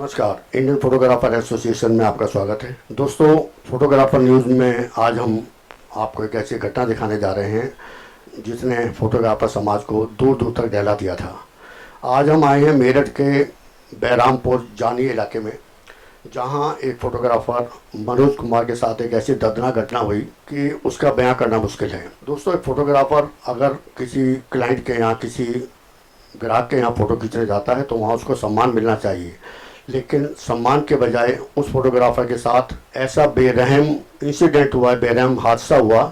नमस्कार, Indian photographer association में आपका स्वागत है। दोस्तों, फोटोग्राफर न्यूज़ में आज हम आपको एक ऐसी घटना दिखाने जा रहे हैं जिसने फोटोग्राफर समाज को दूर दूर तक दहला दिया था। आज हम आए हैं मेरठ के बहरामपुर जानी इलाके में, जहां एक फोटोग्राफर मनोज कुमार के साथ एक ऐसी दर्दनाक घटना हुई कि उसका बयां करना मुश्किल है। दोस्तों, एक फोटोग्राफर अगर किसी क्लाइंट के यहाँ, किसी ग्राहक के यहाँ फ़ोटो खींचने जाता है तो वहाँ उसको सम्मान मिलना चाहिए, लेकिन सम्मान के बजाय उस फोटोग्राफर के साथ ऐसा बेरहम इंसिडेंट हुआ, बेरहम हादसा हुआ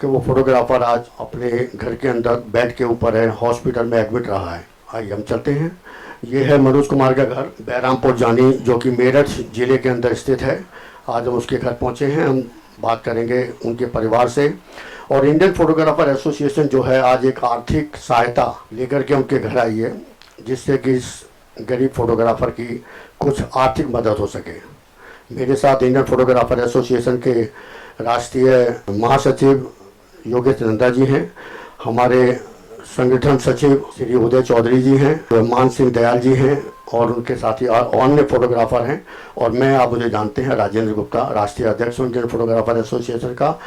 कि वो फोटोग्राफर आज अपने घर के अंदर बेड के ऊपर है, हॉस्पिटल में एडमिट रहा है। आइए हम चलते हैं। ये है मनोज कुमार का घर, बहरामपुर जानी, जो कि मेरठ ज़िले के अंदर स्थित है। आज हम उसके घर पहुँचे हैं। हम बात करेंगे उनके परिवार से। और इंडियन फोटोग्राफर एसोसिएशन जो है आज एक आर्थिक सहायता लेकर के उनके घर आई है, जिससे कि इस गरीब फोटोग्राफर की कुछ आर्थिक मदद हो सके। मेरे साथ इंडियन फोटोग्राफर एसोसिएशन के राष्ट्रीय महासचिव योगेश नंदा जी हैं, हमारे संगठन सचिव श्री उदय चौधरी जी हैं, मान सिंह दयाल जी हैं और उनके साथी अन्य फोटोग्राफर हैं। और मैं, आप मुझे जानते हैं, राजेंद्र गुप्ता, राष्ट्रीय अध्यक्ष हूँ इंडियन फोटोग्राफर एसोसिएशन का,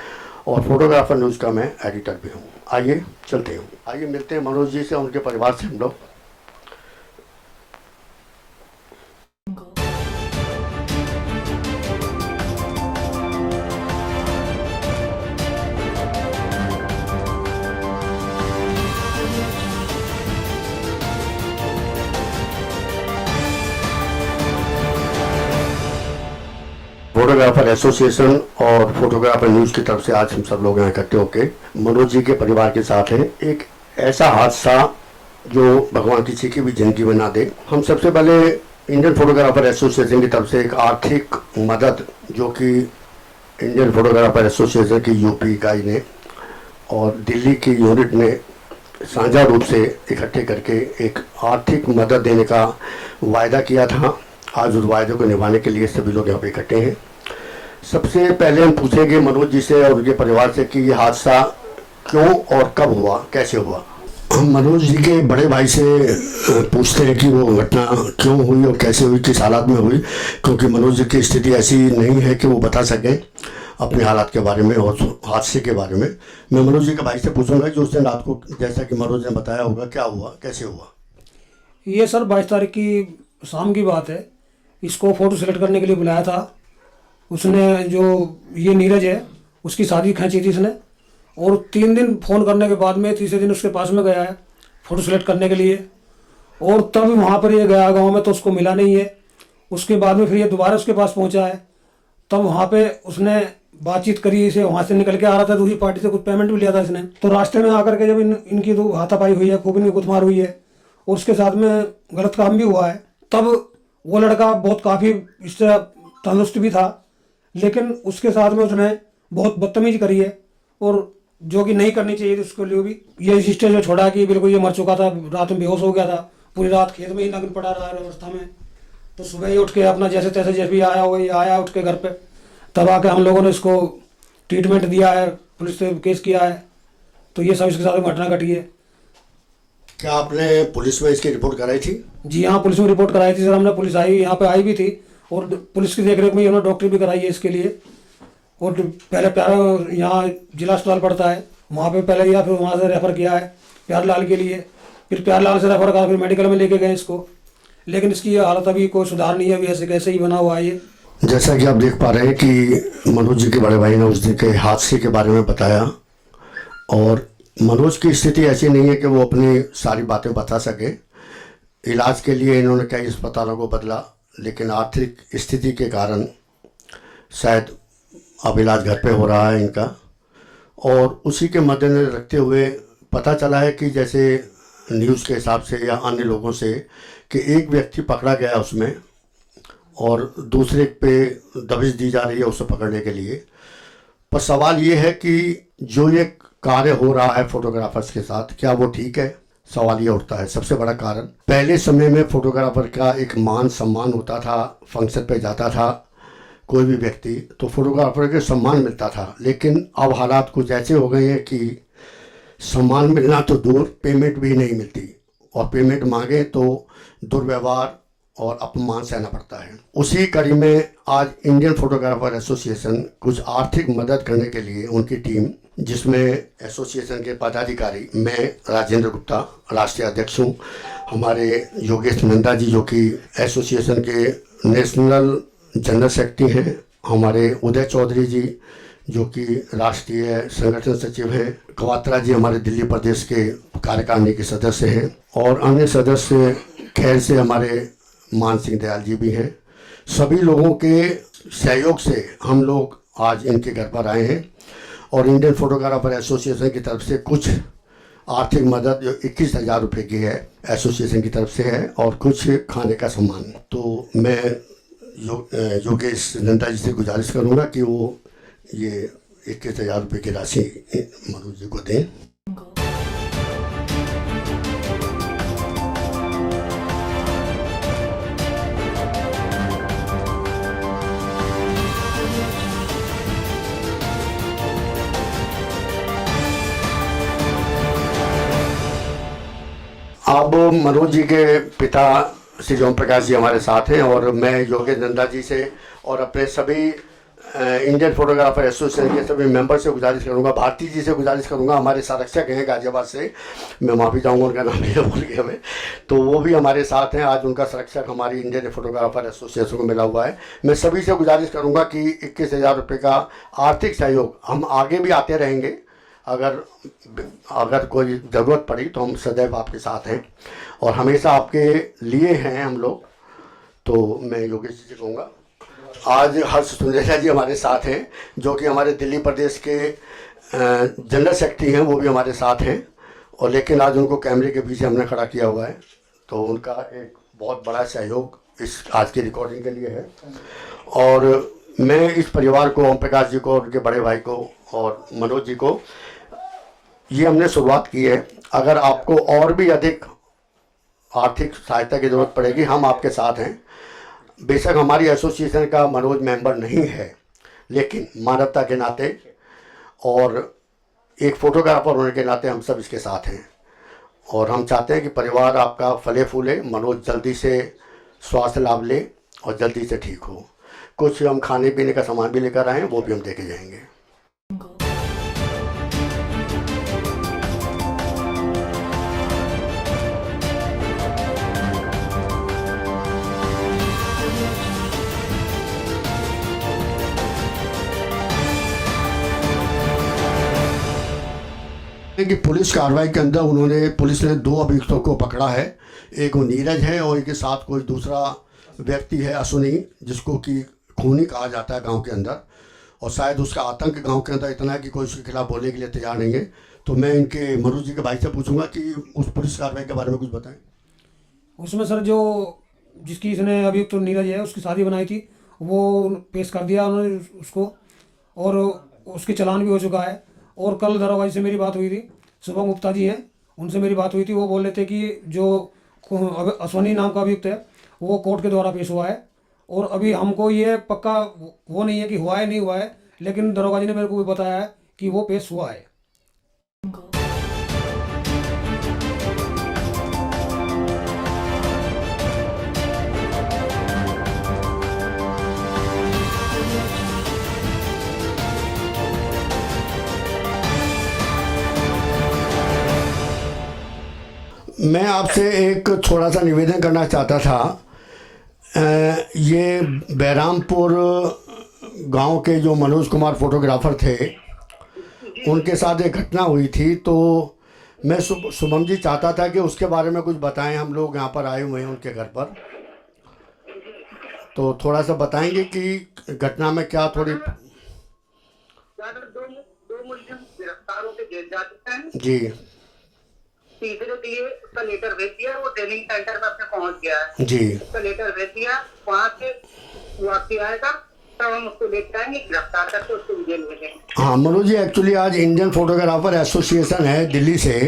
और फोटोग्राफर न्यूज़ का मैं एडिटर भी हूँ। आइए चलते हूँ, आइए मिलते हैं मनोज जी से, उनके परिवार से हम लोग। फोटोग्राफर एसोसिएशन और फोटोग्राफर न्यूज़ की तरफ से आज हम सब लोग यहाँ इकट्ठे होकर मनोज जी के परिवार के साथ हैं। एक ऐसा हादसा जो भगवान किसी की भी जिंदगी बना दे। हम सबसे पहले इंडियन फोटोग्राफर एसोसिएशन की तरफ से एक आर्थिक मदद, जो कि इंडियन फोटोग्राफर एसोसिएशन की यूपी इकाई ने और दिल्ली की यूनिट ने साझा रूप से इकट्ठे करके एक आर्थिक मदद देने का वायदा किया था। आज उस वायदे को निभाने के लिए सभी लोग यहाँ पे इकट्ठे हैं। सबसे पहले हम पूछेंगे मनोज जी से और उनके परिवार से कि ये हादसा क्यों और कब हुआ, कैसे हुआ। हम मनोज जी के बड़े भाई से पूछते हैं कि वो घटना क्यों हुई और कैसे हुई, किस हालात में हुई, क्योंकि मनोज जी की स्थिति ऐसी नहीं है कि वो बता सकें अपने हालात के बारे में और हादसे के बारे में। मैं मनोज जी के भाई से पूछूंगा कि उस दिन रात को, जैसा कि मनोज ने बताया होगा, क्या हुआ, कैसे हुआ। ये सर 22 तारीख की शाम की बात है। इसको फ़ोटो सेलेक्ट करने के लिए बुलाया था। उसने, जो ये नीरज है, उसकी शादी खींची थी इसने, और 3 दिन फ़ोन करने के बाद में तीसरे दिन उसके पास में गया है फ़ोटो सेलेक्ट करने के लिए। और तब वहाँ पर ये गया गांव में तो उसको मिला नहीं है। उसके बाद में फिर ये दोबारा उसके पास पहुँचा है। तब वहाँ पे उसने बातचीत करी, इसे वहाँ से निकल के आ रहा था, दूसरी पार्टी से कुछ पेमेंट भी लिया था इसने। तो रास्ते में आकर के जब इनकी तो हाथापाई हुई है, खूब इनकी गुथमार हुई है और उसके साथ में गलत काम भी हुआ है। तब वो लड़का बहुत काफ़ी इससे तंदुरुस्त भी था, लेकिन उसके साथ में उसने बहुत बदतमीजी करी है, और जो कि नहीं करनी चाहिए थी उसके लिए भी। ये इस स्टेज में छोड़ा कि बिल्कुल ये मर चुका था, रात में बेहोश हो गया था, पूरी रात खेत में ही लगन पड़ा रहा अवस्था में। तो सुबह ही उठ के अपना जैसे तैसे जैसे भी आया वही आया उठ के घर पे, तब आके हम लोगों ने इसको ट्रीटमेंट दिया है, पुलिस से केस किया है। तो ये सब इसके साथ घटना घटी है। क्या आपने पुलिस में इसकी रिपोर्ट कराई थी? जी हाँ, पुलिस में रिपोर्ट कराई थी सर हमने। पुलिस आई, यहाँ पे आई भी थी, और पुलिस की देखरेख में उन्होंने डॉक्टर भी कराई है इसके लिए। और पहले प्यारा, यहाँ जिला अस्पताल पड़ता है, वहाँ पे पहले दिया, फिर वहाँ से रेफ़र किया है प्यारलाल के लिए, फिर प्यारलाल से रेफ़र करा, फिर मेडिकल में लेके गए इसको। लेकिन इसकी हालत अभी कोई सुधार नहीं है, अभी ऐसे कैसे ही बना हुआ है ये। जैसा कि आप देख पा रहे हैं कि मनोज जी के बड़े भाई ने उस दिन के हादसे के बारे में बताया, और मनोज की स्थिति ऐसी नहीं है कि वो अपनी सारी बातें बता सके। इलाज के लिए इन्होंने कई अस्पतालों को बदला, लेकिन आर्थिक स्थिति के कारण शायद अब इलाज घर पे हो रहा है इनका। और उसी के मद्देनजर रखते हुए पता चला है कि जैसे न्यूज़ के हिसाब से या अन्य लोगों से, कि एक व्यक्ति पकड़ा गया उसमें और दूसरे पे दबिश दी जा रही है उसे पकड़ने के लिए। पर सवाल ये है कि जो ये कार्य हो रहा है फोटोग्राफर्स के साथ, क्या वो ठीक है? सवाल ये उठता है। सबसे बड़ा कारण, पहले समय में फोटोग्राफर का एक मान सम्मान होता था, फंक्शन पे जाता था कोई भी व्यक्ति तो फोटोग्राफर के सम्मान मिलता था। लेकिन अब हालात कुछ ऐसे हो गए हैं कि सम्मान मिलना तो दूर, पेमेंट भी नहीं मिलती, और पेमेंट मांगे तो दुर्व्यवहार और अपमान सहना पड़ता है। उसी कड़ी में आज इंडियन फोटोग्राफर एसोसिएशन कुछ आर्थिक मदद करने के लिए उनकी टीम, जिसमें एसोसिएशन के पदाधिकारी, मैं राजेंद्र गुप्ता राष्ट्रीय अध्यक्ष हूँ, हमारे योगेश नंदा जी जो कि एसोसिएशन के नेशनल जनरल सेक्रेटरी हैं, हमारे उदय चौधरी जी जो कि राष्ट्रीय संगठन सचिव हैं, कवात्रा जी हमारे दिल्ली प्रदेश के कार्यकारिणी के सदस्य हैं, और अन्य सदस्य खैर से हमारे मान सिंह दयाल जी भी हैं। सभी लोगों के सहयोग से हम लोग आज इनके घर पर आए हैं और इंडियन फोटोग्राफर एसोसिएशन की तरफ से कुछ आर्थिक मदद जो 21,000 रुपये की है एसोसिएशन की तरफ से है और कुछ खाने का सामान। तो मैं योगेश नंदा जी से गुजारिश करूँगा कि वो ये 21,000 रुपये की राशि मनोज जी को दें। अब मनोज जी के पिता श्री ओम प्रकाश जी हमारे साथ हैं और मैं योगेश नंदा जी से और अपने सभी इंडियन फोटोग्राफर एसोसिएशन के सभी मेंबर से गुजारिश करूंगा, भारती जी से गुजारिश करूंगा, हमारे संरक्षक हैं गाजियाबाद से, मैं माफ़ी चाहूँगा उनका नाम नहीं भूल गया हमें, तो वो भी हमारे साथ हैं। आज उनका संरक्षक हमारी इंडियन फोटोग्राफर एसोसिएशन को मिला हुआ है। मैं सभी से गुजारिश करूँगा कि 21,000 रुपये का आर्थिक सहयोग हम आगे भी आते रहेंगे, अगर कोई ज़रूरत पड़ी तो हम सदैव आपके साथ हैं और हमेशा आपके लिए हैं हम लोग। तो मैं योगेश जी से कहूँगा, आज हर्ष सुंदेला जी हमारे साथ हैं जो कि हमारे दिल्ली प्रदेश के जनरल सेक्रेटरी हैं, वो भी हमारे साथ हैं और लेकिन आज उनको कैमरे के पीछे हमने खड़ा किया हुआ है, तो उनका एक बहुत बड़ा सहयोग इस आज की रिकॉर्डिंग के लिए है। और मैं इस परिवार को, ओम प्रकाश जी को, उनके बड़े भाई को और मनोज जी को, ये हमने शुरुआत की है। अगर आपको और भी अधिक आर्थिक सहायता की ज़रूरत पड़ेगी, हम आपके साथ हैं। बेशक हमारी एसोसिएशन का मनोज मेंबर नहीं है, लेकिन मानवता के नाते और एक फ़ोटोग्राफर होने के नाते हम सब इसके साथ हैं और हम चाहते हैं कि परिवार आपका फले फूले, मनोज जल्दी से स्वास्थ्य लाभ ले और जल्दी से ठीक हो। कुछ हम खाने पीने का सामान भी लेकर आए हैं, वो भी हम देके जाएंगे। कि पुलिस कार्रवाई के अंदर पुलिस ने 2 अभियुक्तों को पकड़ा है। एक वो नीरज है और एक के साथ कोई दूसरा व्यक्ति है अश्विनी, जिसको कि खूनी कहा जाता है गांव के अंदर, और शायद उसका आतंक गांव के अंदर इतना है कि कोई उसके खिलाफ बोलने के लिए तैयार नहीं है। तो मैं इनके मनोज जी के भाई से पूछूंगा कि उस पुलिस कार्रवाई के बारे में कुछ बताएं। उसमें सर जो जिसकी इसने अभियुक्त तो नीरज है, उसकी शादी बनाई थी, वो पेश कर दिया उन्होंने उसको और उसके चालान भी हो चुका है। और कल दरोगा जी से मेरी बात हुई थी, शुभम गुप्ता जी हैं, उनसे मेरी बात हुई थी। वो बोल रहे थे कि जो अश्विनी नाम का अभियुक्त है वो कोर्ट के द्वारा पेश हुआ है और अभी हमको ये पक्का वो नहीं है कि हुआ है नहीं हुआ है, लेकिन दरोगा जी ने मेरे को भी बताया है कि वो पेश हुआ है। मैं आपसे एक थोड़ा सा निवेदन करना चाहता था। ये बहरामपुर गांव के जो मनोज कुमार फोटोग्राफर थे, उनके साथ एक घटना हुई थी, तो मैं शुभम जी चाहता था कि उसके बारे में कुछ बताएं। हम लोग यहाँ पर आए हुए हैं उनके घर पर, तो थोड़ा सा बताएंगे कि घटना में क्या थोड़ी। दो मुलजिम गिरफ्तार होकर जेल जा चुके हैं जी। तीसरे दिए उसका लेटर भेज दिया, वो ट्रेनिंग सेंटर में अपने पहुंच गया है जी। उसका लेटर भेज दिया, वहाँ से वापसी आएगा तब हम उसको लेकर आएंगे, गिरफ्तार करके उसको जेल भेजेंगे। हाँ मनोज जी, एक्चुअली आज इंडियन फोटोग्राफर एसोसिएशन है दिल्ली से,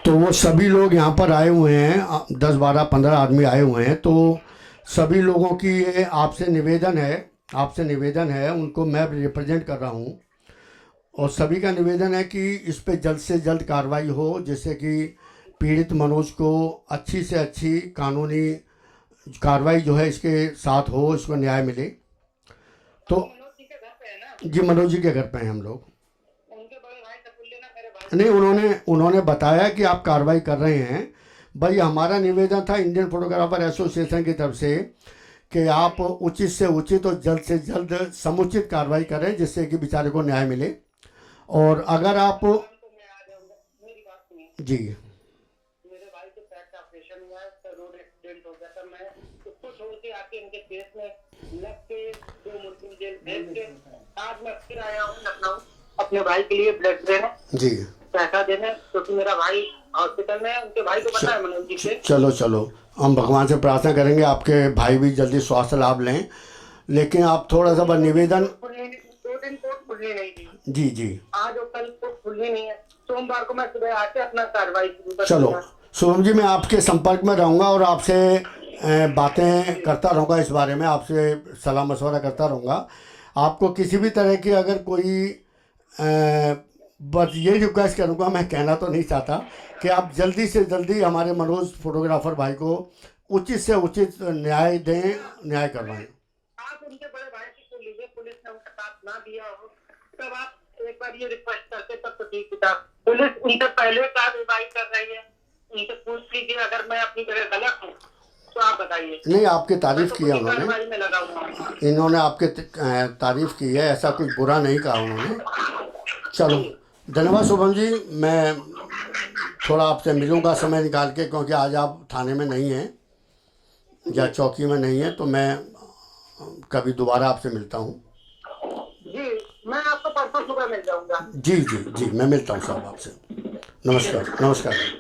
तो वो सभी लोग यहाँ पर आए हुए हैं, 10, 12, 15 आदमी आए हुए हैं। तो सभी लोगों की ये आपसे निवेदन है, उनको मैं रिप्रेजेंट कर रहा हूँ और सभी का निवेदन है कि इस पे जल्द से जल्द कार्रवाई हो, जिससे कि पीड़ित मनोज को अच्छी से अच्छी कानूनी कार्रवाई जो है इसके साथ हो, इसको न्याय मिले। तो मनोज जी के घर पे है ना, जी मनोज जी के घर पे हैं हम लोग। उनके बड़े भाई तकुल्ले ना मेरे भाई। नहीं, उन्होंने बताया कि आप कार्रवाई कर रहे हैं। भाई हमारा निवेदन था इंडियन फोटोग्राफर एसोसिएशन की तरफ से कि आप उचित से उचित और जल्द से जल्द समुचित कार्रवाई करें जिससे कि बेचारे को न्याय मिले। और अगर आप तो मैं आ जाऊंगा, मेरी बात सुनिए। जी मेरे भाई के पैर का ऑपरेशन हुआ है, तो रोड एक्सीडेंट हो गया था। मैं उसको छोड़ के आके इनके केस में लग के 2 मुल्जिम जेल भेज के आज मैं फिर आया हूँ लखनऊ अपने भाई के लिए ब्लड देने, जी पैसा देने, क्योंकि मेरा भाई हॉस्पिटल में है। उनके भाई को पता है मनोज जी से। चलो हम भगवान से प्रार्थना करेंगे आपके भाई भी जल्दी स्वास्थ्य लाभ लें। लेकिन आप थोड़ा सा निवेदन, 2 दिन कोर्ट खुलनी नहीं थी, जी आज और कल कोर्ट खुलनी नहीं है। सोमवार को मैं सुबह आके अपना कार्रवाई शुरू कर चलो दूंगा। शुभम जी, मैं आपके संपर्क में रहूँगा और आपसे बातें करता रहूँगा, इस बारे में आपसे सलाह मशवरा करता रहूँगा। आपको किसी भी तरह की अगर कोई बस ये रिक्वेस्ट करूँगा, मैं कहना तो नहीं चाहता कि आप जल्दी से जल्दी हमारे मनोज फोटोग्राफर भाई को उचित से उचित न्याय दें, न्याय करवाएं। आप उनके बड़े भाई की सुन लीजिए, पुलिस ने उनका साथ ना दिया हो तब आप एक बार ये रिक्वेस्ट करते तब तो ठीक था। पुलिस उनसे पहले कार्रवाई कर रही है, उनसे पूछ लीजिए। अगर मैं अपनी जगह गलत हूँ तो आप बताइए। नहीं, आपकी तारीफ तो की है पूरी उन्होंने, कार्रवाई में लगा हुआ हूँ। इन्होंने आपके तारीफ की है, ऐसा कुछ बुरा नहीं कहा उन्होंने। चलो धन्यवाद शुभम जी, मैं थोड़ा आपसे मिलूंगा समय निकाल के, क्योंकि आज आप थाने में नहीं हैं या चौकी में नहीं हैं, तो मैं कभी दोबारा आपसे मिलता हूँ। जी, मैं आपको परसों सुबह मिल जाऊंगा। जी, मैं मिलता हूँ साहब आपसे। नमस्कार।